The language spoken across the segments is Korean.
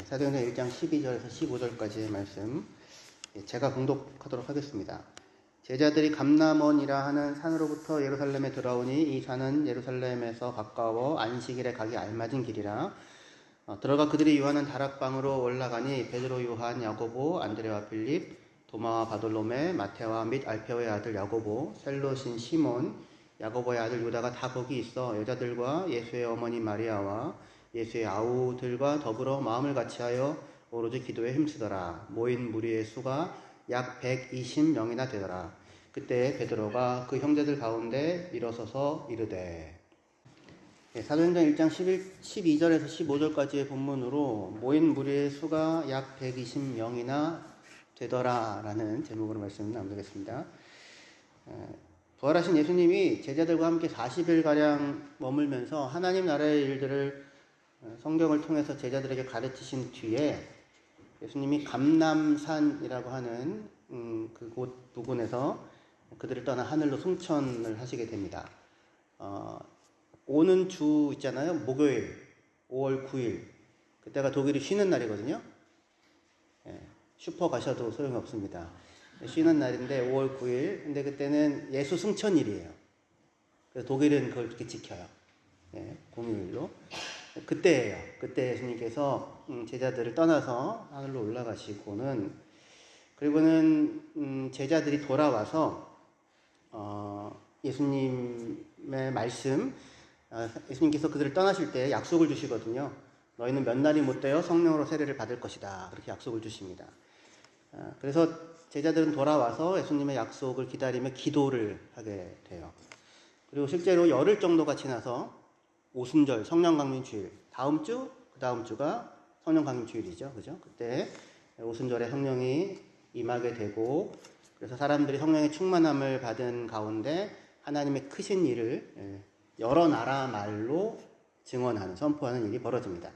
사도행전 1장 12절에서 15절까지의 말씀 제가 봉독하도록 하겠습니다. 제자들이 감람원이라 하는 산으로부터 예루살렘에 들어오니 이 산은 예루살렘에서 가까워 안식일에 가기 알맞은 길이라. 들어가 그들이 유하는 다락방으로 올라가니 베드로, 요한, 야고보, 안드레와 빌립, 도마와 바돌로메, 마테와 및 알페오의 아들 야고보, 셀롯인 시몬, 야고보의 아들 유다가 다 거기 있어 여자들과 예수의 어머니 마리아와 예수의 아우들과 더불어 마음을 같이하여 오로지 기도에 힘쓰더라. 모인 무리의 수가 약 120명이나 되더라. 그때 베드로가 그 형제들 가운데 일어서서 이르되. 사도행전 1장 12절에서 15절까지의 본문으로 모인 무리의 수가 약 120명이나 되더라 라는 제목으로 말씀을 나누겠습니다. 부활하신 예수님이 제자들과 함께 40일가량 머물면서 하나님 나라의 일들을 성경을 통해서 제자들에게 가르치신 뒤에 예수님이 감람산이라고 하는 그곳 부근에서 그들을 떠나 하늘로 승천을 하시게 됩니다. 오는 주 있잖아요. 목요일 5월 9일 그때가 독일이 쉬는 날이거든요. 슈퍼 가셔도 소용이 없습니다. 쉬는 날인데 5월 9일 근데 그때는 예수 승천일이에요. 그래서 독일은 그걸 그렇게 지켜요. 공휴일로. 그때예요. 그때 예수님께서 제자들을 떠나서 하늘로 올라가시고는, 그리고는 제자들이 돌아와서 예수님의 말씀, 예수님께서 그들을 떠나실 때 약속을 주시거든요. 너희는 몇 날이 못 되어 성령으로 세례를 받을 것이다. 그렇게 약속을 주십니다. 그래서 제자들은 돌아와서 예수님의 약속을 기다리며 기도를 하게 돼요. 그리고 실제로 열흘 정도가 지나서 오순절 성령강림주일, 다음 주, 그 다음 주가 성령강림주일이죠. 그죠? 그때 오순절에 성령이 임하게 되고, 그래서 사람들이 성령의 충만함을 받은 가운데 하나님의 크신 일을 여러 나라 말로 증언하는, 선포하는 일이 벌어집니다.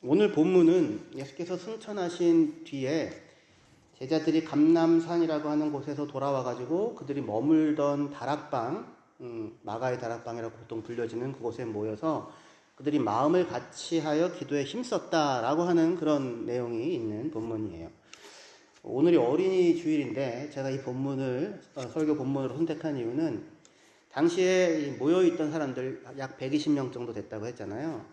오늘 본문은 예수께서 승천하신 뒤에 제자들이 감람산이라고 하는 곳에서 돌아와가지고 그들이 머물던 다락방, 마가의 다락방이라고 보통 불려지는 그곳에 모여서 그들이 마음을 같이하여 기도에 힘썼다라고 하는 그런 내용이 있는 본문이에요. 오늘이 어린이 주일인데 제가 이 본문을 설교 본문으로 선택한 이유는 당시에 모여있던 사람들 약 120명 정도 됐다고 했잖아요.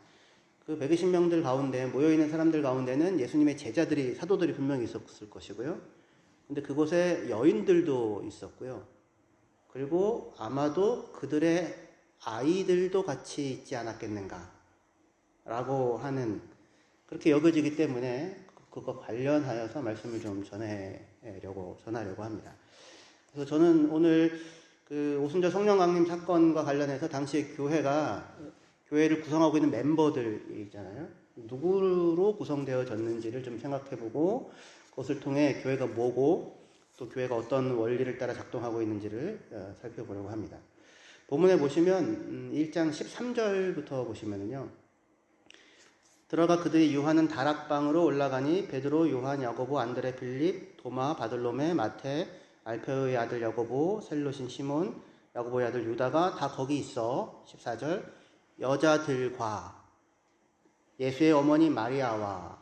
그 120명들 가운데, 모여있는 사람들 가운데는 예수님의 제자들이, 사도들이 분명히 있었을 것이고요. 근데 그곳에 여인들도 있었고요. 그리고 아마도 그들의 아이들도 같이 있지 않았겠는가 라고 하는, 그렇게 여겨지기 때문에 그거 관련하여서 말씀을 좀 전하려고 합니다. 그래서 저는 오늘 그 오순절 성령 강림 사건과 관련해서 당시에 교회를 구성하고 있는 멤버들 있잖아요. 누구로 구성되어졌는지를 좀 생각해보고 그것을 통해 교회가 뭐고 또 교회가 어떤 원리를 따라 작동하고 있는지를 살펴보려고 합니다. 본문에 보시면 1장 13절부터 보시면은요. 들어가 그들이 유하는 다락방으로 올라가니 베드로, 요한, 야고보, 안드레, 빌립, 도마, 바돌로메, 마테, 알페오의 아들 야고보, 셀롯인 시몬, 야고보의 아들 유다가 다 거기 있어. 14절 여자들과 예수의 어머니 마리아와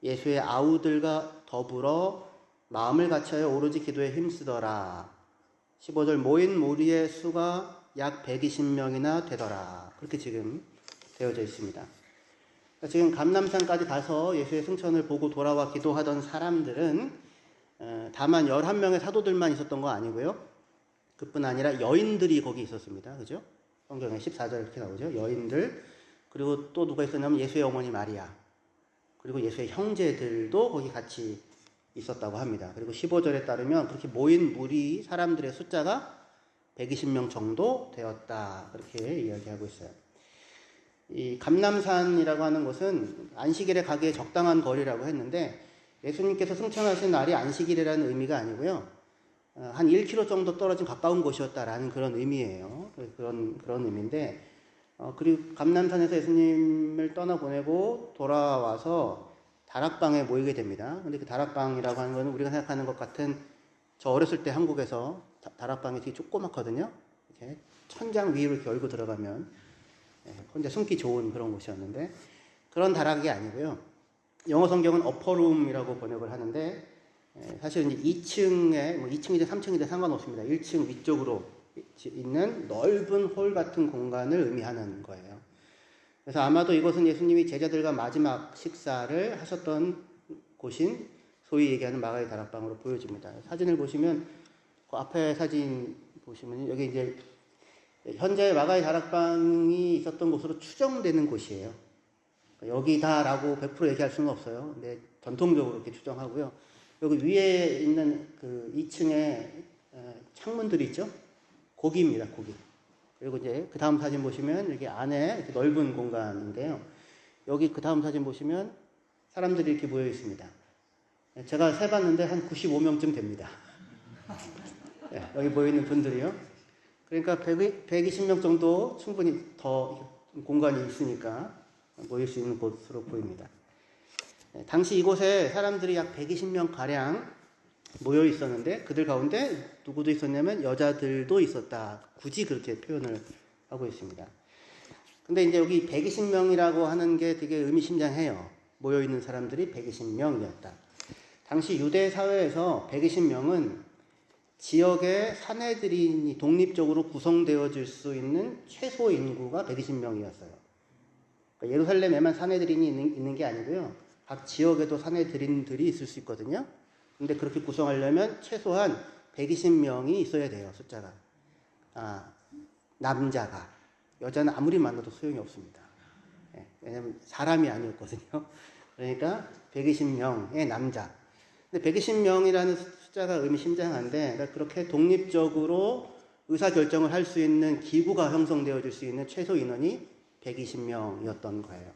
예수의 아우들과 더불어 마음을 같이하여 오로지 기도에 힘쓰더라. 15절 모인 무리의 수가 약 120명이나 되더라. 그렇게 지금 되어져 있습니다. 그러니까 지금 감람산까지 가서 예수의 승천을 보고 돌아와 기도하던 사람들은 다만 11명의 사도들만 있었던 거 아니고요. 그뿐 아니라 여인들이 거기 있었습니다. 그죠? 성경에 14절 이렇게 나오죠. 여인들, 그리고 또 누가 있었냐면 예수의 어머니 마리아, 그리고 예수의 형제들도 거기 같이 있었다고 합니다. 그리고 15절에 따르면 그렇게 모인 무리 사람들의 숫자가 120명 정도 되었다. 그렇게 이야기하고 있어요. 이 감람산이라고 하는 곳은 안식일에 가기에 적당한 거리라고 했는데 예수님께서 승천하신 날이 안식일이라는 의미가 아니고요. 한 1km 정도 떨어진 가까운 곳이었다라는 그런 의미예요. 그런 의미인데, 그리고 감람산에서 예수님을 떠나보내고 돌아와서 다락방에 모이게 됩니다. 근데 그 다락방이라고 하는 거는 우리가 생각하는 것 같은, 저 어렸을 때 한국에서 다락방이 되게 조그맣거든요. 이렇게 천장 위로 이렇게 열고 들어가면 혼자 숨기 좋은 그런 곳이었는데, 그런 다락이 아니고요. 영어 성경은 어퍼룸이라고 번역을 하는데 사실은 이제 2층에 2층이든 3층이든 상관없습니다. 1층 위쪽으로 있는 넓은 홀 같은 공간을 의미하는 거예요. 그래서 아마도 이것은 예수님이 제자들과 마지막 식사를 하셨던 곳인 소위 얘기하는 마가의 다락방으로 보여집니다. 사진을 보시면 그 앞에 사진 보시면 여기 이제 현재 마가의 다락방이 있었던 곳으로 추정되는 곳이에요. 여기다라고 100% 얘기할 수는 없어요. 근데 전통적으로 이렇게 추정하고요. 여기 위에 있는 그 2층에 창문들이 있죠? 거기입니다, 거기. 그리고 이제 그 다음 사진 보시면 여기 안에 이렇게 넓은 공간인데요. 여기 그 다음 사진 보시면 사람들이 이렇게 모여 있습니다. 제가 세봤는데 한 95명쯤 됩니다. 여기 모여 있는 분들이요. 그러니까 120명 정도 충분히 더 공간이 있으니까 모일 수 있는 곳으로 보입니다. 당시 이곳에 사람들이 약 120명 가량 모여 있었는데 그들 가운데 누구도 있었냐면 여자들도 있었다. 굳이 그렇게 표현을 하고 있습니다. 근데 이제 여기 120명이라고 하는 게 되게 의미심장해요. 모여 있는 사람들이 120명이었다. 당시 유대 사회에서 120명은 지역의 사내들인이 독립적으로 구성되어질 수 있는 최소 인구가 120명이었어요. 그러니까 예루살렘에만 사내들인이 있는 게 아니고요. 각 지역에도 사내들인들이 있을 수 있거든요. 근데 그렇게 구성하려면 최소한 120명이 있어야 돼요, 숫자가. 남자가. 여자는 아무리 만나도 소용이 없습니다. 왜냐면 사람이 아니었거든요. 그러니까 120명의 남자. 근데 120명이라는 숫자가 의미심장한데, 그러니까 그렇게 독립적으로 의사결정을 할 수 있는 기구가 형성되어질 수 있는 최소 인원이 120명이었던 거예요.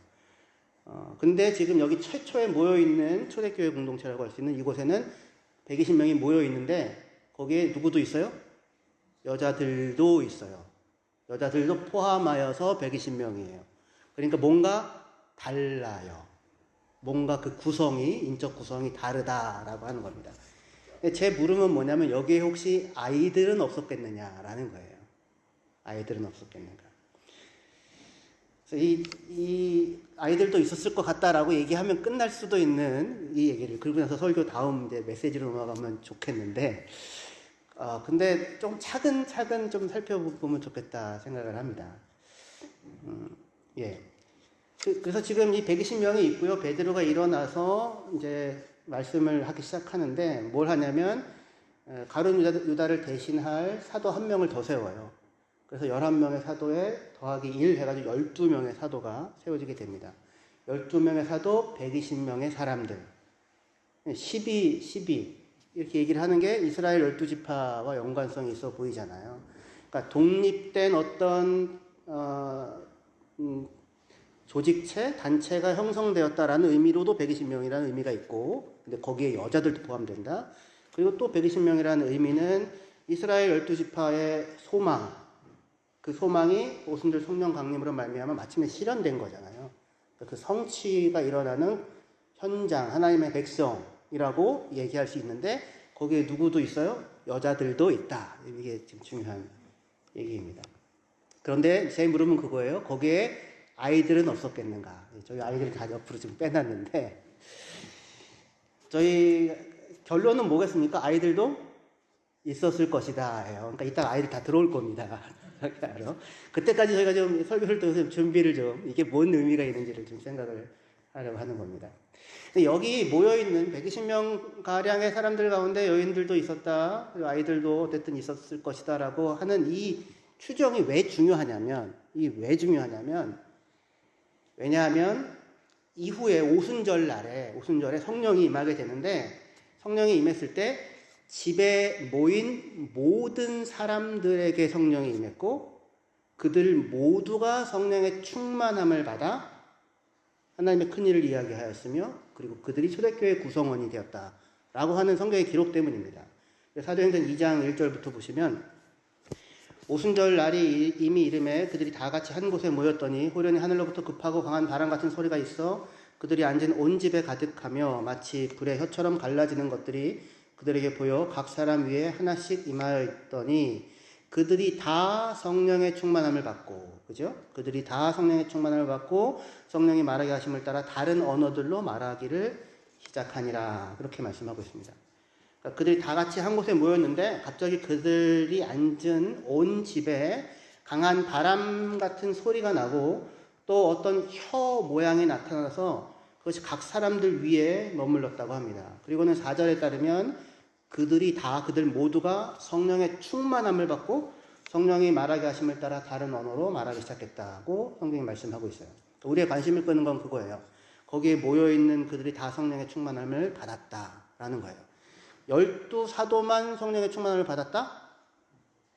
근데 지금 여기 최초에 모여있는 초대교회 공동체라고 할 수 있는 이곳에는 120명이 모여있는데 거기에 누구도 있어요? 여자들도 있어요. 여자들도 포함하여서 120명이에요. 그러니까 뭔가 달라요. 뭔가 그 구성이, 인적 구성이 다르다라고 하는 겁니다. 제 물음은 뭐냐면 여기에 혹시 아이들은 없었겠느냐라는 거예요. 아이들은 없었겠는가. 이 아이들도 있었을 것 같다라고 얘기하면 끝날 수도 있는 이 얘기를 그리고 나서 설교 다음 이제 메시지로 넘어가면 좋겠는데, 근데 좀 차근차근 좀 살펴보면 좋겠다 생각을 합니다. 예. 그래서 지금 이 120명이 있고요. 베드로가 일어나서 이제 말씀을 하기 시작하는데 뭘 하냐면 가룟 유다를 대신할 사도 한 명을 더 세워요. 그래서 11명의 사도에 더하기 1 해가지고 12명의 사도가 세워지게 됩니다. 12명의 사도, 120명의 사람들. 12 이렇게 얘기를 하는 게 이스라엘 12지파와 연관성이 있어 보이잖아요. 그러니까 독립된 어떤 조직체, 단체가 형성되었다라는 의미로도 120명이라는 의미가 있고, 근데 거기에 여자들도 포함된다. 그리고 또 120명이라는 의미는 이스라엘 12지파의 소망, 그 소망이 오순절 성령 강림으로 말미암아 마침내 실현된 거잖아요. 그 성취가 일어나는 현장, 하나님의 백성이라고 얘기할 수 있는데 거기에 누구도 있어요? 여자들도 있다. 이게 지금 중요한 얘기입니다. 그런데 제 물음은 그거예요. 거기에 아이들은 없었겠는가? 저희 아이들 다 옆으로 지금 빼놨는데 저희 결론은 뭐겠습니까? 아이들도 있었을 것이다 해요. 그러니까 이따가 아이들 다 들어올 겁니다. 그때까지 저희가 좀 설교를 통해서 준비를 좀 이게 뭔 의미가 있는지를 좀 생각을 하려고 하는 겁니다. 근데 여기 모여있는 120명 가량의 사람들 가운데 여인들도 있었다, 그리고 아이들도 어쨌든 있었을 것이다 라고 하는 이 추정이 왜 중요하냐면 왜냐하면 이후에 오순절에 성령이 임하게 되는데 성령이 임했을 때 집에 모인 모든 사람들에게 성령이 임했고 그들 모두가 성령의 충만함을 받아 하나님의 큰일을 이야기하였으며 그리고 그들이 초대교회의 구성원이 되었다라고 하는 성경의 기록 때문입니다. 사도행전 2장 1절부터 보시면 오순절 날이 이미 이름에 그들이 다 같이 한 곳에 모였더니 호련히 하늘로부터 급하고 강한 바람 같은 소리가 있어 그들이 앉은 온 집에 가득하며 마치 불의 혀처럼 갈라지는 것들이 그들에게 보여 각 사람 위에 하나씩 임하여 있더니 그들이 다 성령의 충만함을 받고, 그죠? 그들이 다 성령의 충만함을 받고 성령이 말하게 하심을 따라 다른 언어들로 말하기를 시작하니라. 그렇게 말씀하고 있습니다. 그러니까 그들이 다 같이 한 곳에 모였는데 갑자기 그들이 앉은 온 집에 강한 바람 같은 소리가 나고 또 어떤 혀 모양이 나타나서 그것이 각 사람들 위에 머물렀다고 합니다. 그리고는 4절에 따르면 그들 모두가 성령의 충만함을 받고 성령이 말하게 하심을 따라 다른 언어로 말하기 시작했다고 성경이 말씀하고 있어요. 우리의 관심을 끄는 건 그거예요. 거기에 모여있는 그들이 다 성령의 충만함을 받았다라는 거예요. 12사도만 성령의 충만함을 받았다?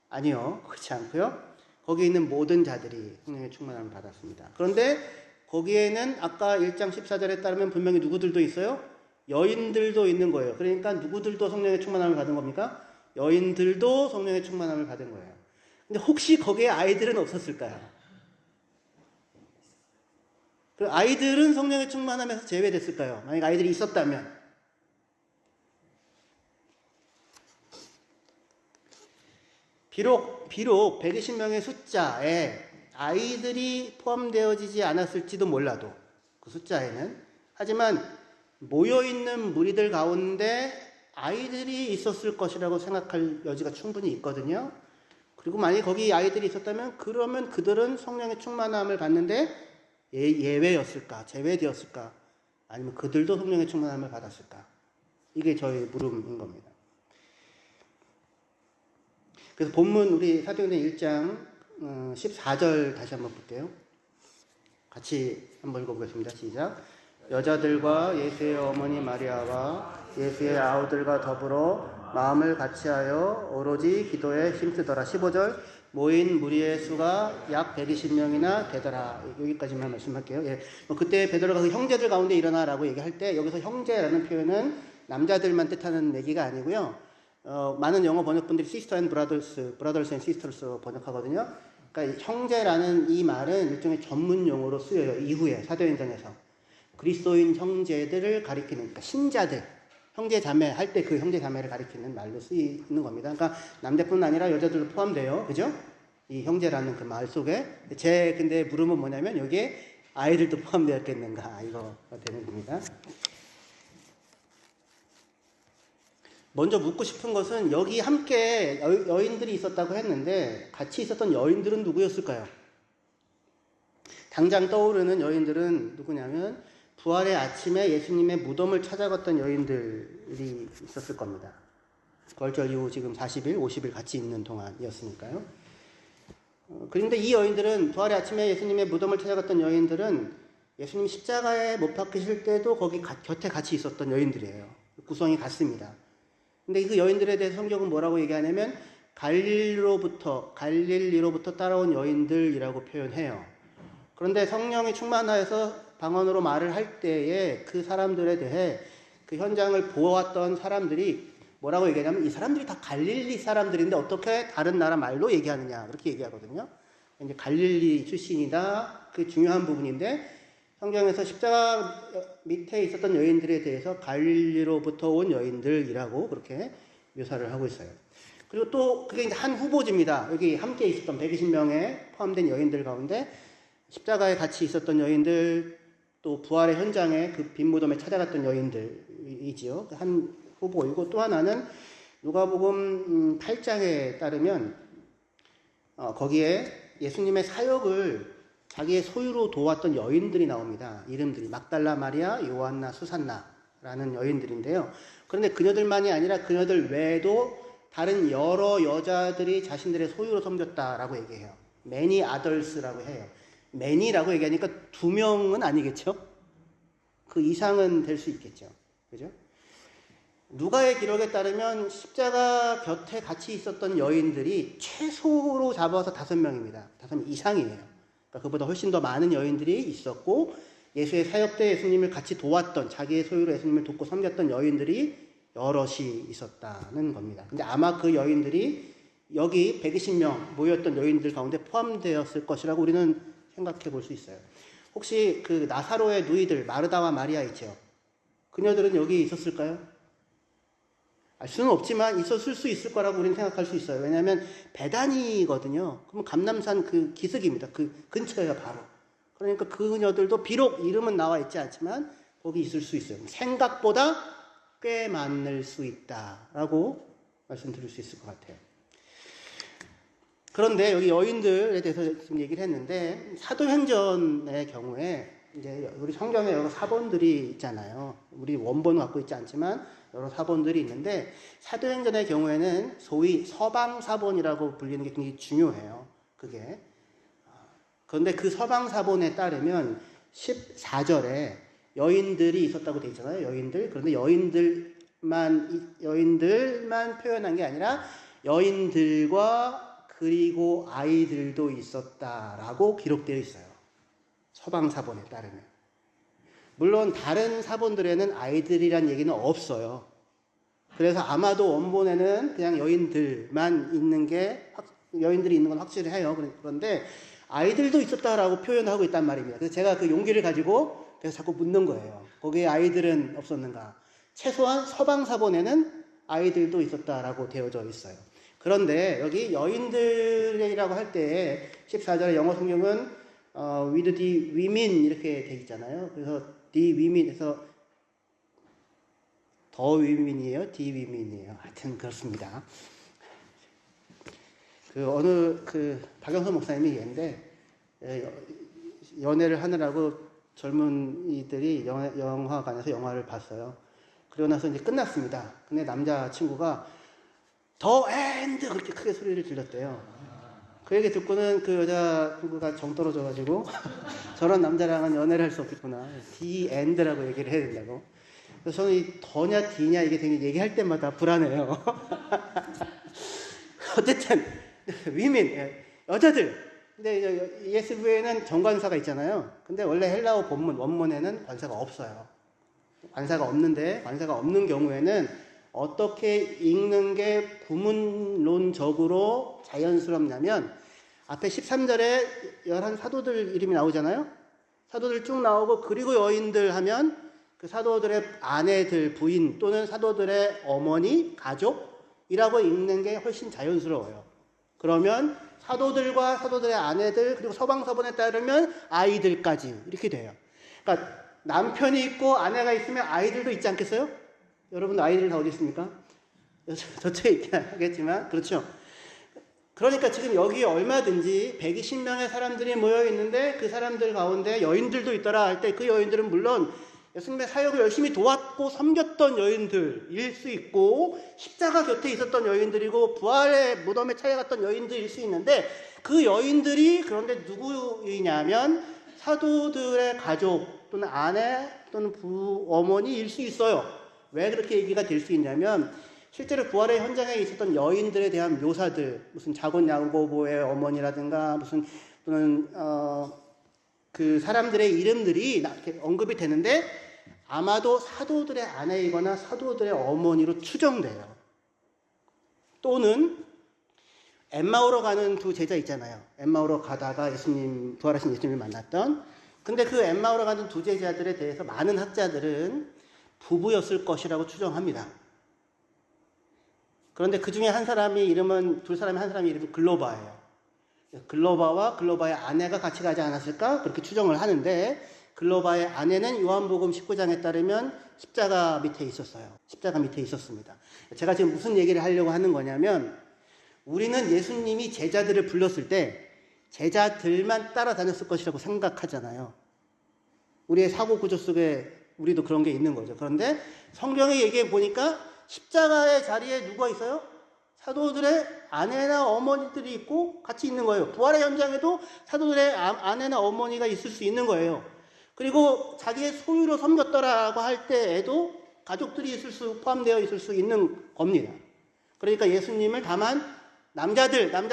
아니요. 그렇지 않고요. 거기에 있는 모든 자들이 성령의 충만함을 받았습니다. 그런데 거기에는 아까 1장 14절에 따르면 분명히 누구들도 있어요? 여인들도 있는 거예요. 그러니까 누구들도 성령의 충만함을 받은 겁니까? 여인들도 성령의 충만함을 받은 거예요. 근데 혹시 거기에 아이들은 없었을까요? 그 아이들은 성령의 충만함에서 제외됐을까요? 만약 아이들이 있었다면. 비록 120명의 숫자에 아이들이 포함되어지지 않았을지도 몰라도 그 숫자에는, 하지만 모여있는 무리들 가운데 아이들이 있었을 것이라고 생각할 여지가 충분히 있거든요. 그리고 만약에 거기 아이들이 있었다면 그러면 그들은 성령의 충만함을 받는데 예외였을까? 제외되었을까? 아니면 그들도 성령의 충만함을 받았을까? 이게 저의 물음인 겁니다. 그래서 본문 우리 사도행전 1장 14절 다시 한번 볼게요. 같이 한번 읽어보겠습니다. 시작. 여자들과 예수의 어머니 마리아와 예수의 아우들과 더불어 마음을 같이하여 오로지 기도에 힘쓰더라. 15절. 모인 무리의 수가 약 120명이나 되더라. 여기까지만 말씀할게요. 예. 그때 베드로가 그 형제들 가운데 일어나라고 얘기할 때 여기서 형제라는 표현은 남자들만 뜻하는 얘기가 아니고요. 많은 영어 번역분들이 sister and brothers and sisters 번역하거든요. 그러니까 형제라는 이 말은 일종의 전문 용어로 쓰여요. 이후에 사도행전에서. 그리스도인 형제들을 가리키는, 그러니까 신자들, 형제 자매 할 때 그 형제 자매를 가리키는 말로 쓰이는 겁니다. 그러니까 남자뿐 아니라 여자들도 포함돼요. 그죠? 이 형제라는 그 말 속에. 근데 물음은 뭐냐면 여기에 아이들도 포함되었겠는가, 이거가 되는 겁니다. 먼저 묻고 싶은 것은 여기 함께 여인들이 있었다고 했는데 같이 있었던 여인들은 누구였을까요? 당장 떠오르는 여인들은 누구냐면 부활의 아침에 예수님의 무덤을 찾아갔던 여인들이 있었을 겁니다. 부활절 이후 지금 40일, 50일 같이 있는 동안이었으니까요. 그런데 이 여인들은, 부활의 아침에 예수님의 무덤을 찾아갔던 여인들은 예수님 십자가에 못 박히실 때도 거기 곁에 같이 있었던 여인들이에요. 구성이 같습니다. 근데 그 여인들에 대해서 성경은 뭐라고 얘기하냐면 갈릴리로부터 따라온 여인들이라고 표현해요. 그런데 성령이 충만하여서 방언으로 말을 할 때에 그 사람들에 대해 그 현장을 보았던 사람들이 뭐라고 얘기하냐면 이 사람들이 다 갈릴리 사람들인데 어떻게 다른 나라 말로 얘기하느냐, 그렇게 얘기하거든요. 이제 갈릴리 출신이다. 그게 중요한 부분인데 성경에서 십자가 밑에 있었던 여인들에 대해서 갈릴리로부터 온 여인들이라고 그렇게 묘사를 하고 있어요. 그리고 또 그게 이제 한 후보지입니다. 여기 함께 있었던 120명에 포함된 여인들 가운데 십자가에 같이 있었던 여인들, 또 부활의 현장에 그 빈 무덤에 찾아갔던 여인들이지요. 한 후보이고, 또 하나는 누가복음 8장에 따르면 거기에 예수님의 사역을 자기의 소유로 도왔던 여인들이 나옵니다. 이름들이 막달라 마리아, 요한나, 수산나라는 여인들인데요. 그런데 그녀들만이 아니라 그녀들 외에도 다른 여러 여자들이 자신들의 소유로 섬겼다라고 얘기해요. many others라고 해요. many라고 얘기하니까 2명은 아니겠죠? 그 이상은 될 수 있겠죠. 그죠? 누가의 기록에 따르면 십자가 곁에 같이 있었던 여인들이 최소로 잡아서 5명입니다. 5명 이상이에요. 그러니까 그보다 훨씬 더 많은 여인들이 있었고, 예수의 사역 때 예수님을 같이 도왔던, 자기의 소유로 예수님을 돕고 섬겼던 여인들이 여럿이 있었다는 겁니다. 근데 아마 그 여인들이 여기 120명 모였던 여인들 가운데 포함되었을 것이라고 우리는 생각해 볼 수 있어요. 혹시 그 나사로의 누이들 마르다와 마리아 있죠? 그녀들은 여기 있었을까요? 알 수는 없지만 있었을 수 있을 거라고 우리는 생각할 수 있어요. 왜냐하면 배단이거든요. 그럼 감람산 그 기슭입니다. 그 근처에요, 바로. 그러니까 그녀들도 비록 이름은 나와 있지 않지만 거기 있을 수 있어요. 생각보다 꽤 많을 수 있다라고 말씀드릴 수 있을 것 같아요. 그런데 여기 여인들에 대해서 지금 얘기를 했는데 사도행전의 경우에 이제 우리 성경에 여러 사본들이 있잖아요. 우리 원본은 갖고 있지 않지만 여러 사본들이 있는데 사도행전의 경우에는 소위 서방사본이라고 불리는 게 굉장히 중요해요. 그게. 그런데 그 서방사본에 따르면 14절에 여인들이 있었다고 돼 있잖아요. 여인들. 그런데 여인들만 표현한 게 아니라 여인들과 그리고 아이들도 있었다라고 기록되어 있어요. 서방사본에 따르면. 물론 다른 사본들에는 아이들이란 얘기는 없어요. 그래서 아마도 원본에는 그냥 여인들만 있는 게, 여인들이 있는 건 확실해요. 그런데 아이들도 있었다라고 표현하고 있단 말입니다. 그래서 제가 그 용기를 가지고 그래서 자꾸 묻는 거예요. 거기에 아이들은 없었는가? 최소한 서방사본에는 아이들도 있었다라고 되어져 있어요. 그런데 여기 여인들이라고 할 때 14절의 영어 성경은 with the women 이렇게 돼 있잖아요. 그래서 the women에서 더 women이에요, the women이에요. 하여튼 그렇습니다. 박영선 목사님이 얘기했는데 연애를 하느라고 젊은이들이 영화관에서 영화를 봤어요. 그러고 나서 이제 끝났습니다. 근데 남자친구가 더 엔드 그렇게 크게 소리를 질렀대요. 그 얘기 듣고는 그 여자친구가 정 떨어져가지고 저런 남자랑은 연애를 할 수 없겠구나. 디 엔드라고 얘기를 해야 된다고. 그래서 저는 이 더냐 디냐 이게 되게 얘기할 때마다 불안해요. 어쨌든 위민 여자들. 근데 ESV에는 정관사가 있잖아요. 근데 원래 헬라어 원문에는 관사가 없어요. 관사가 없는 경우에는 어떻게 읽는 게 구문론적으로 자연스럽냐면 앞에 13절에 11 사도들 이름이 나오잖아요. 사도들 쭉 나오고 그리고 여인들 하면 그 사도들의 아내들, 부인 또는 사도들의 어머니, 가족이라고 읽는 게 훨씬 자연스러워요. 그러면 사도들과 사도들의 아내들 그리고 서방서본에 따르면 아이들까지 이렇게 돼요. 그러니까 남편이 있고 아내가 있으면 아이들도 있지 않겠어요? 여러분 아이들 다 어디 있습니까? 저쪽에 있긴 하겠지만 그렇죠. 그러니까 지금 여기 얼마든지 120명의 사람들이 모여 있는데 그 사람들 가운데 여인들도 있더라 할 때 그 여인들은 물론 예수님의 사역을 열심히 도왔고 섬겼던 여인들일 수 있고 십자가 곁에 있었던 여인들이고 부활의 무덤에 찾아갔던 여인들일 수 있는데 그 여인들이 그런데 누구이냐면 사도들의 가족 또는 아내 또는 어머니일 수 있어요. 왜 그렇게 얘기가 될 수 있냐면 실제로 부활의 현장에 있었던 여인들에 대한 묘사들 무슨 자곤 야고보의 어머니라든가 무슨 또는 그 사람들의 이름들이 이렇게 언급이 되는데 아마도 사도들의 아내이거나 사도들의 어머니로 추정돼요. 또는 엠마오로 가는 두 제자 있잖아요. 엠마오로 가다가 부활하신 예수님을 만났던. 근데 그 엠마오로 가는 두 제자들에 대해서 많은 학자들은 부부였을 것이라고 추정합니다. 그런데 그 중에 두 사람의 이름은 글로바예요. 글로바와 글로바의 아내가 같이 가지 않았을까? 그렇게 추정을 하는데 글로바의 아내는 요한복음 19장에 따르면 십자가 밑에 있었어요. 십자가 밑에 있었습니다. 제가 지금 무슨 얘기를 하려고 하는 거냐면 우리는 예수님이 제자들을 불렀을 때 제자들만 따라다녔을 것이라고 생각하잖아요. 우리의 사고 구조 속에 우리도 그런 게 있는 거죠. 그런데 성경에 얘기해 보니까 십자가의 자리에 누가 있어요? 사도들의 아내나 어머니들이 있고 같이 있는 거예요. 부활의 현장에도 사도들의 아내나 어머니가 있을 수 있는 거예요. 그리고 자기의 소유로 섬겼더라고 할 때에도 가족들이 포함되어 있을 수 있는 겁니다. 그러니까 예수님을 다만 남자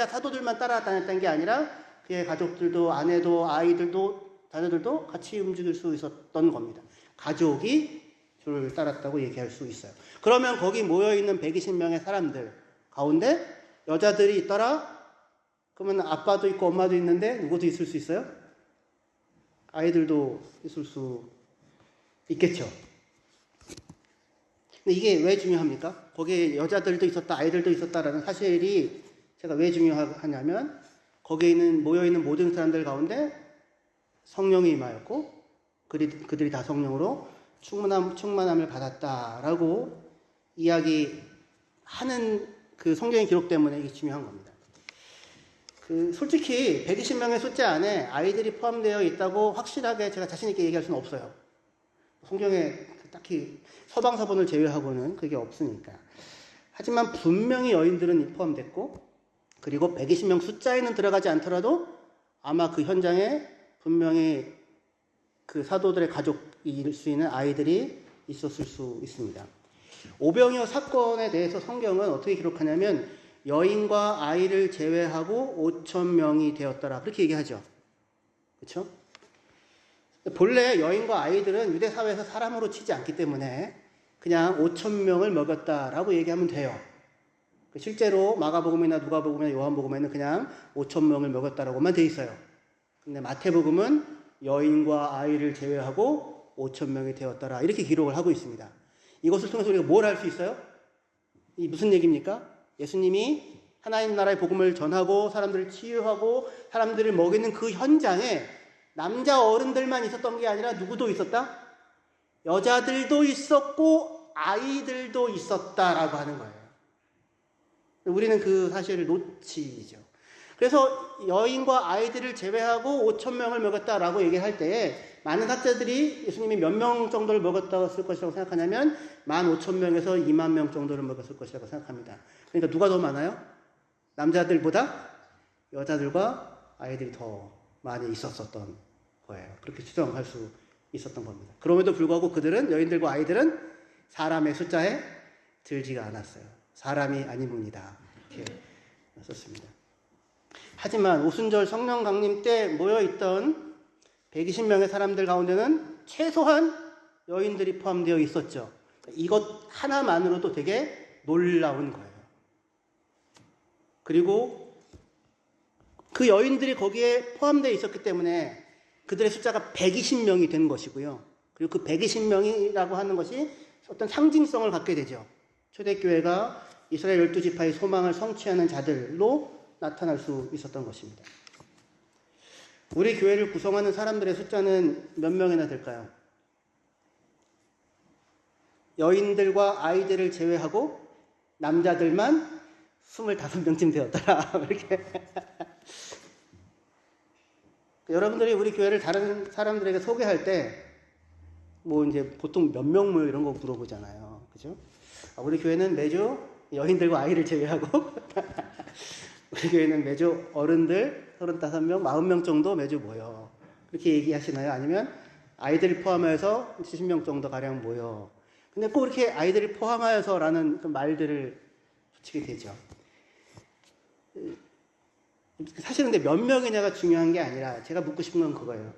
사도들만 따라다녔던 게 아니라 그의 가족들도 아내도 아이들도 자녀들도 같이 움직일 수 있었던 겁니다. 가족이 주를 따랐다고 얘기할 수 있어요. 그러면 거기 모여있는 120명의 사람들 가운데 여자들이 있더라? 그러면 아빠도 있고 엄마도 있는데 누구도 있을 수 있어요? 아이들도 있을 수 있겠죠. 근데 이게 왜 중요합니까? 거기에 여자들도 있었다, 아이들도 있었다라는 사실이 제가 왜 중요하냐면 거기에 모여있는 모든 사람들 가운데 성령이 임하였고 그들이 다 성령으로 충만함을 받았다라고 이야기하는 그 성경의 기록 때문에 이게 중요한 겁니다. 솔직히 120명의 숫자 안에 아이들이 포함되어 있다고 확실하게 제가 자신 있게 얘기할 수는 없어요. 성경에 딱히 서방서본을 제외하고는 그게 없으니까. 하지만 분명히 여인들은 포함됐고 그리고 120명 숫자에는 들어가지 않더라도 아마 그 현장에 분명히 그 사도들의 가족일 수 있는 아이들이 있었을 수 있습니다. 오병이어 사건에 대해서 성경은 어떻게 기록하냐면 여인과 아이를 제외하고 5,000명이 되었더라 그렇게 얘기하죠. 그렇죠? 본래 여인과 아이들은 유대 사회에서 사람으로 치지 않기 때문에 그냥 5,000명을 먹였다라고 얘기하면 돼요. 실제로 마가복음이나 누가복음이나 요한복음에는 그냥 5,000명을 먹였다라고만 돼 있어요. 근데 마태복음은 여인과 아이를 제외하고 5,000명이 되었더라 이렇게 기록을 하고 있습니다. 이것을 통해서 우리가 뭘 할 수 있어요? 이 무슨 얘기입니까? 예수님이 하나님 나라의 복음을 전하고 사람들을 치유하고 사람들을 먹이는 그 현장에 남자 어른들만 있었던 게 아니라 누구도 있었다? 여자들도 있었고 아이들도 있었다라고 하는 거예요. 우리는 그 사실을 놓치죠. 그래서 여인과 아이들을 제외하고 5,000명을 먹였다라고 얘기할 때에 많은 학자들이 예수님이 몇 명 정도를 먹였다고 것이라고 생각하냐면 15,000명에서 20,000명 정도를 먹였을 것이라고 생각합니다. 그러니까 누가 더 많아요? 남자들보다 여자들과 아이들이 더 많이 있었던 거예요. 그렇게 추정할 수 있었던 겁니다. 그럼에도 불구하고 그들은 여인들과 아이들은 사람의 숫자에 들지가 않았어요. 사람이 아닙니다. 이렇게 썼습니다. 하지만 오순절 성령 강림 때 모여있던 120명의 사람들 가운데는 최소한 여인들이 포함되어 있었죠. 이것 하나만으로도 되게 놀라운 거예요. 그리고 그 여인들이 거기에 포함되어 있었기 때문에 그들의 숫자가 120명이 된 것이고요. 그리고 그 120명이라고 하는 것이 어떤 상징성을 갖게 되죠. 초대교회가 이스라엘 12지파의 소망을 성취하는 자들로 나타날 수 있었던 것입니다. 우리 교회를 구성하는 사람들의 숫자는 몇 명이나 될까요? 여인들과 아이들을 제외하고 남자들만 25명쯤 되었더라. 이렇게. 여러분들이 우리 교회를 다른 사람들에게 소개할 때, 이제 보통 몇 명 모여 이런 거 물어보잖아요. 그죠? 우리 교회는 매주 여인들과 아이를 제외하고, 우리 교회는 매주 어른들 35명, 40명 정도 매주 모여. 그렇게 얘기하시나요? 아니면 아이들 포함해서 70명 정도 가량 모여. 근데 꼭 이렇게 아이들을 포함하여서라는 그 말들을 붙이게 되죠. 사실은 근데 몇 명이냐가 중요한 게 아니라 제가 묻고 싶은 건 그거예요.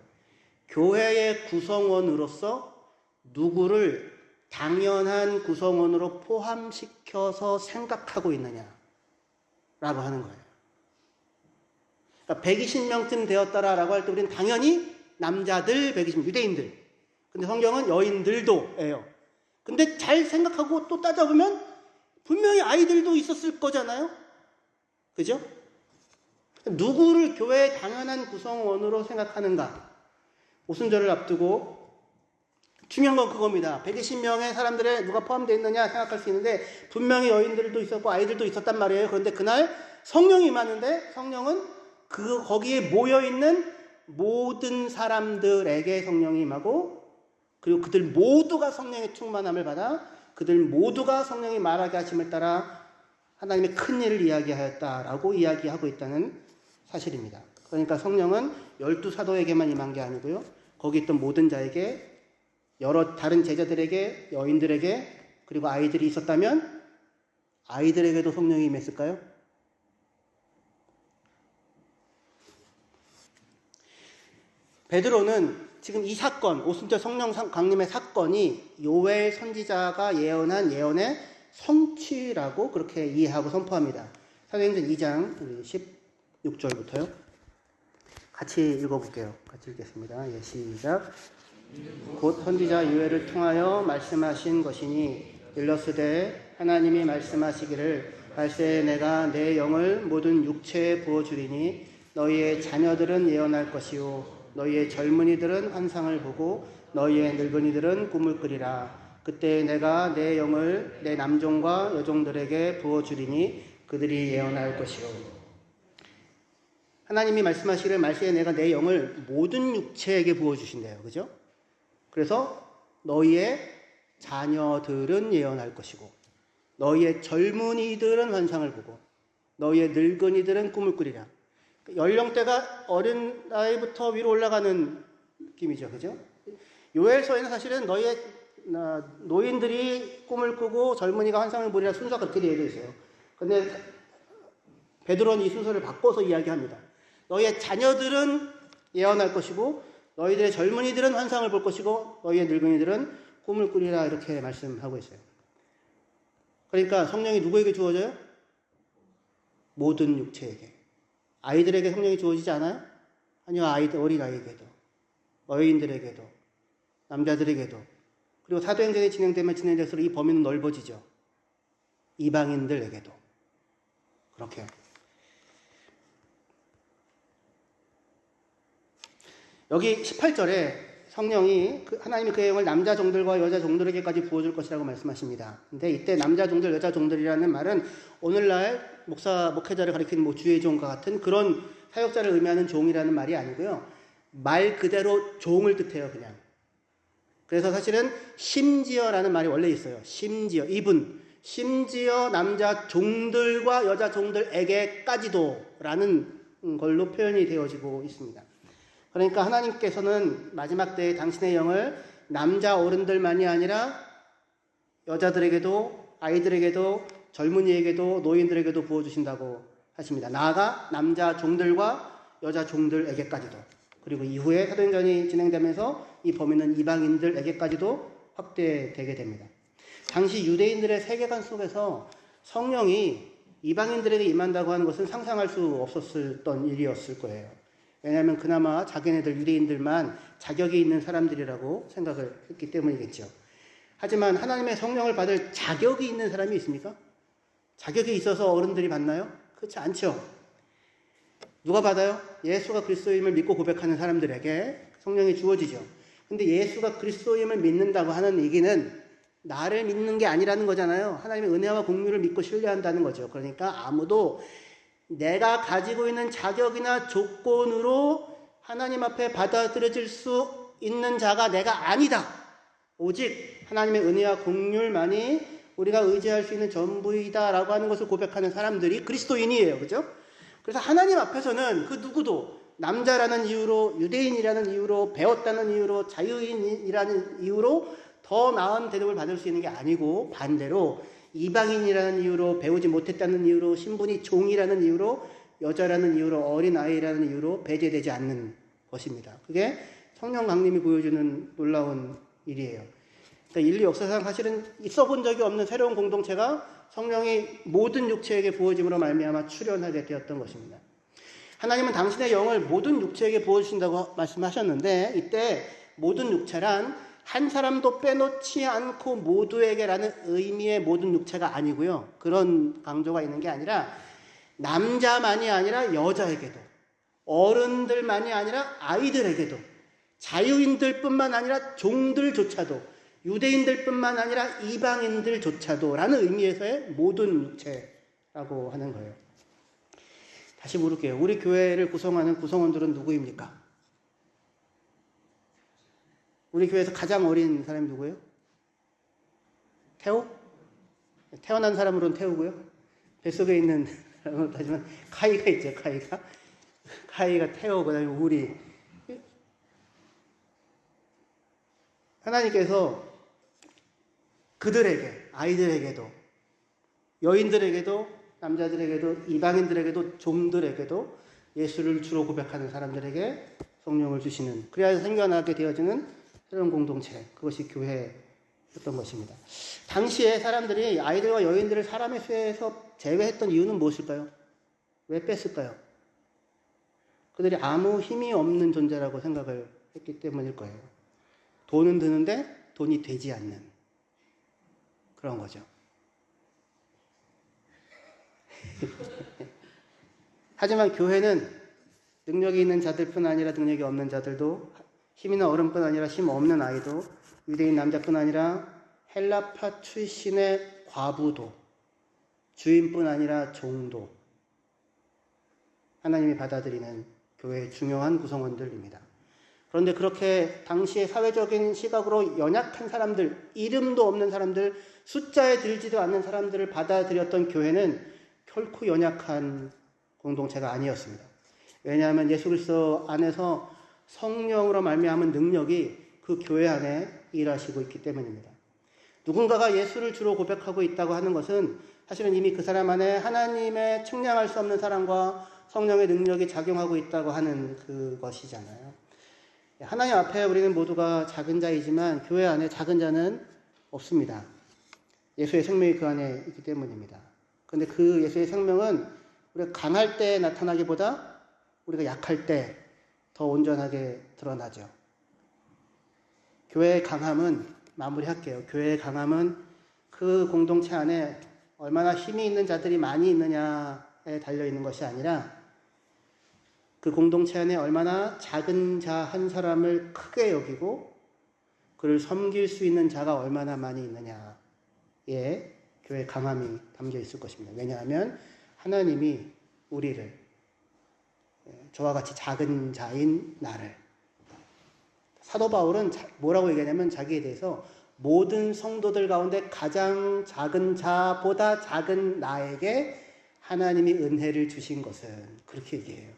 교회의 구성원으로서 누구를 당연한 구성원으로 포함시켜서 생각하고 있느냐라고 하는 거예요. 그러니까 120명쯤 되었다라고 할 때 우리는 당연히 남자들 120명, 유대인들. 근데 성경은 여인들도예요. 근데 잘 생각하고 또 따져보면 분명히 아이들도 있었을 거잖아요. 그죠? 누구를 교회의 당연한 구성원으로 생각하는가? 오순절을 앞두고 중요한 건 그겁니다. 120명의 사람들에 누가 포함되어 있느냐 생각할 수 있는데 분명히 여인들도 있었고 아이들도 있었단 말이에요. 그런데 그날 성령이 임하는데 성령은 거기에 모여있는 모든 사람들에게 성령이 임하고 그리고 그들 모두가 성령의 충만함을 받아 그들 모두가 성령이 말하게 하심을 따라 하나님의 큰 일을 이야기하였다라고 이야기하고 있다는 사실입니다. 그러니까 성령은 12사도에게만 임한 게 아니고요. 거기 있던 모든 자에게 여러 다른 제자들에게 여인들에게 그리고 아이들이 있었다면 아이들에게도 성령이 임했을까요? 베드로는 지금 이 사건, 오순절 성령 강림의 사건이 요엘 선지자가 예언한 예언의 성취라고 그렇게 이해하고 선포합니다. 사도행전 2장 16절부터요. 같이 읽어볼게요. 같이 읽겠습니다. 예, 시작. 곧 선지자 요엘을 통하여 말씀하신 것이니 일러스되 하나님이 말씀하시기를 발세 내가 내 영을 모든 육체에 부어주리니 너희의 자녀들은 예언할 것이요 너희의 젊은이들은 환상을 보고 너희의 늙은이들은 꿈을 꾸리라. 그때 내가 내 영을 내 남종과 여종들에게 부어주리니 그들이 예언할 것이요. 하나님이 말씀하시기를 말세에 내가 내 영을 모든 육체에게 부어주신대요. 그죠? 그래서 너희의 자녀들은 예언할 것이고 너희의 젊은이들은 환상을 보고 너희의 늙은이들은 꿈을 꾸리라. 연령대가 어린 나이부터 위로 올라가는 느낌이죠. 그죠? 요엘서에는 사실은 너희의 노인들이 꿈을 꾸고 젊은이가 환상을 보리라 순서가 그렇게 되어 있어요. 근데 베드로는 이 순서를 바꿔서 이야기합니다. 너희의 자녀들은 예언할 것이고 너희들의 젊은이들은 환상을 볼 것이고 너희의 늙은이들은 꿈을 꾸리라 이렇게 말씀하고 있어요. 그러니까 성령이 누구에게 주어져요? 모든 육체에게. 아이들에게 성령이 주어지지 않아요? 아니요. 어린아이에게도 여인들에게도 남자들에게도. 그리고 사도행전이 진행되면 진행될수록 이 범위는 넓어지죠. 이방인들에게도 그렇게. 여기 18절에 성령이 하나님이 그의 영을 남자 종들과 여자 종들에게까지 부어줄 것이라고 말씀하십니다. 근데 이때 남자 종들, 여자 종들이라는 말은 오늘날 목회자를 가리키는 주의 종과 같은 그런 사역자를 의미하는 종이라는 말이 아니고요. 말 그대로 종을 뜻해요, 그냥. 그래서 사실은 심지어라는 말이 원래 있어요. 심지어, 심지어 남자 종들과 여자 종들에게까지도 라는 걸로 표현이 되어지고 있습니다. 그러니까 하나님께서는 마지막 때에 당신의 영을 남자 어른들만이 아니라 여자들에게도 아이들에게도 젊은이에게도 노인들에게도 부어주신다고 하십니다. 나아가 남자 종들과 여자 종들에게까지도. 그리고 이후에 사도행전이 진행되면서 이 범위는 이방인들에게까지도 확대되게 됩니다. 당시 유대인들의 세계관 속에서 성령이 이방인들에게 임한다고 하는 것은 상상할 수 없었던 일이었을 거예요. 왜냐하면 그나마 자기네들 유대인들만 자격이 있는 사람들이라고 생각을 했기 때문이겠죠. 하지만 하나님의 성령을 받을 자격이 있는 사람이 있습니까? 자격이 있어서 어른들이 받나요? 그렇지 않죠. 누가 받아요? 예수가 그리스도임을 믿고 고백하는 사람들에게 성령이 주어지죠. 근데 예수가 그리스도임을 믿는다고 하는 얘기는 나를 믿는 게 아니라는 거잖아요. 하나님의 은혜와 공유를 믿고 신뢰한다는 거죠. 그러니까 아무도 내가 가지고 있는 자격이나 조건으로 하나님 앞에 받아들여질 수 있는 자가 내가 아니다. 오직 하나님의 은혜와 공률만이 우리가 의지할 수 있는 전부이다라고 하는 것을 고백하는 사람들이 그리스도인이에요. 그죠? 그래서 하나님 앞에서는 그 누구도 남자라는 이유로, 유대인이라는 이유로, 배웠다는 이유로, 자유인이라는 이유로 더 나은 대접을 받을 수 있는 게 아니고 반대로 이방인이라는 이유로, 배우지 못했다는 이유로, 신분이 종이라는 이유로, 여자라는 이유로, 어린아이라는 이유로 배제되지 않는 것입니다. 그게 성령 강림이 보여주는 놀라운 일이에요. 그러니까 인류 역사상 사실은 있어 본 적이 없는 새로운 공동체가 성령이 모든 육체에게 부어짐으로 말미암아 출현하게 되었던 것입니다. 하나님은 당신의 영을 모든 육체에게 부어주신다고 말씀하셨는데 이때 모든 육체란 한 사람도 빼놓지 않고 모두에게라는 의미의 모든 육체가 아니고요. 그런 강조가 있는 게 아니라 남자만이 아니라 여자에게도 어른들만이 아니라 아이들에게도 자유인들뿐만 아니라 종들조차도 유대인들뿐만 아니라 이방인들조차도 라는 의미에서의 모든 육체라고 하는 거예요. 다시 물을게요. 우리 교회를 구성하는 구성원들은 누구입니까? 우리 교회에서 가장 어린 사람이 누구예요? 태호? 태어난 사람으로는 태호고요. 뱃속에 있는 사람으로 따지면 카이가 있죠. 카이가 태호, 그 다음에 우리. 하나님께서 그들에게, 아이들에게도, 여인들에게도, 남자들에게도, 이방인들에게도, 종들에게도 예수를 주로 고백하는 사람들에게 성령을 주시는, 그래야 생겨나게 되어지는 새로운 공동체, 그것이 교회였던 것입니다. 당시에 사람들이 아이들과 여인들을 사람의 수에서 제외했던 이유는 무엇일까요? 왜 뺐을까요? 그들이 아무 힘이 없는 존재라고 생각을 했기 때문일 거예요. 돈은 드는데 돈이 되지 않는 그런 거죠. 하지만 교회는 능력이 있는 자들뿐 아니라 능력이 없는 자들도, 힘 있는 어른뿐 아니라 힘 없는 아이도, 유대인 남자뿐 아니라 헬라파 출신의 과부도, 주인뿐 아니라 종도 하나님이 받아들이는 교회의 중요한 구성원들입니다. 그런데 그렇게 당시의 사회적인 시각으로 연약한 사람들, 이름도 없는 사람들, 숫자에 들지도 않는 사람들을 받아들였던 교회는 결코 연약한 공동체가 아니었습니다. 왜냐하면 예수 그리스도 안에서 성령으로 말미암은 능력이 그 교회 안에 일하시고 있기 때문입니다. 누군가가 예수를 주로 고백하고 있다고 하는 것은 사실은 이미 그 사람 안에 하나님의 측량할 수 없는 사랑과 성령의 능력이 작용하고 있다고 하는 그것이잖아요. 하나님 앞에 우리는 모두가 작은 자이지만 교회 안에 작은 자는 없습니다. 예수의 생명이 그 안에 있기 때문입니다. 그런데 그 예수의 생명은 우리가 강할 때 나타나기보다 우리가 약할 때 더 온전하게 드러나죠. 교회의 강함은, 마무리할게요. 교회의 강함은 그 공동체 안에 얼마나 힘이 있는 자들이 많이 있느냐에 달려있는 것이 아니라 그 공동체 안에 얼마나 작은 자 한 사람을 크게 여기고 그를 섬길 수 있는 자가 얼마나 많이 있느냐에 교회의 강함이 담겨 있을 것입니다. 왜냐하면 하나님이 우리를, 저와 같이 작은 자인 나를, 사도 바울은 뭐라고 얘기하냐면 자기에 대해서 모든 성도들 가운데 가장 작은 자보다 작은 나에게 하나님이 은혜를 주신 것은, 그렇게 얘기해요.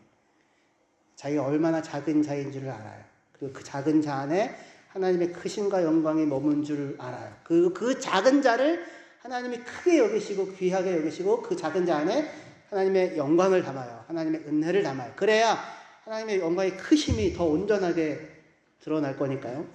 자기가 얼마나 작은 자인 줄을 알아요. 그리고 그 작은 자 안에 하나님의 크심과 영광이 머문 줄 알아요. 그 작은 자를 하나님이 크게 여기시고 귀하게 여기시고 그 작은 자 안에 하나님의 영광을 담아요. 하나님의 은혜를 담아요. 그래야 하나님의 영광의 크심이 더 온전하게 드러날 거니까요.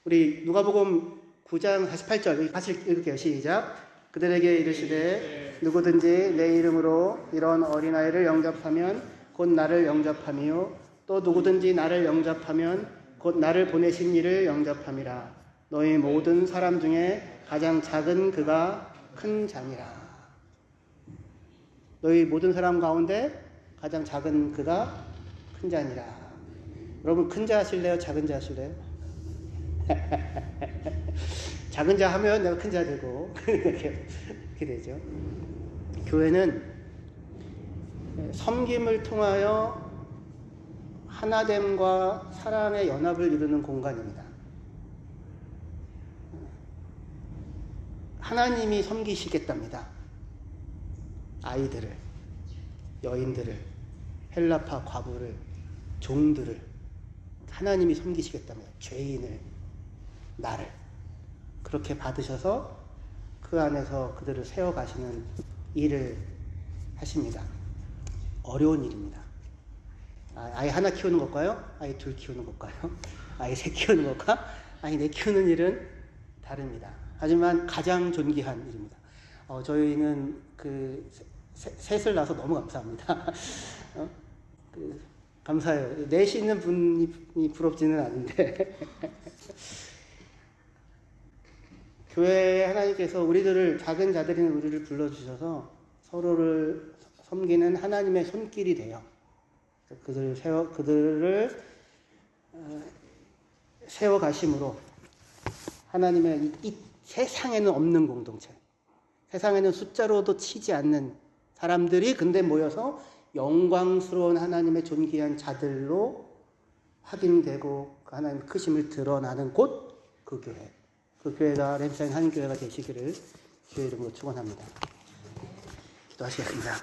우리 누가복음 9장 48절 같이 읽을게요. 시작. 그들에게 이르시되 누구든지 내 이름으로 이런 어린아이를 영접하면 곧 나를 영접함이요 또 누구든지 나를 영접하면 곧 나를 보내신 이를 영접함이라. 너희 모든 사람 중에 가장 작은 그가 큰 자니라. 너희 모든 사람 가운데 가장 작은 그가 큰 자니라. 여러분 큰 자 하실래요? 작은 자 하실래요? 작은 자 하면 내가 큰 자 되고 이렇게 되죠. 교회는 섬김을 통하여 하나됨과 사랑의 연합을 이루는 공간입니다. 하나님이 섬기시겠답니다. 아이들을, 여인들을, 헬라파 과부를, 종들을 하나님이 섬기시겠답니다. 죄인을, 나를 그렇게 받으셔서 그 안에서 그들을 세워가시는 일을 하십니다. 어려운 일입니다. 아이 하나 키우는 것과요? 아이 둘 키우는 것과요? 아이 셋 키우는 것과 아이 넷 키우는 일은 다릅니다. 하지만 가장 존귀한 일입니다. 저희는 셋을 낳아서 너무 감사합니다. 감사해요. 넷이 있는 분이 부럽지는 않은데 교회에 하나님께서 우리들을, 작은 자들인 우리를 불러주셔서 서로를 섬기는 하나님의 손길이 돼요. 그들을 세워가심으로 하나님의 이 세상에는 없는 공동체, 세상에는 숫자로도 치지 않는 사람들이 근데 모여서 영광스러운 하나님의 존귀한 자들로 확인되고 그 하나님의 크심을 드러나는 곳, 그 교회. 그 교회가 렘사인 한교회가 되시기를 주의 이름으로 축원합니다. 기도하시겠습니다.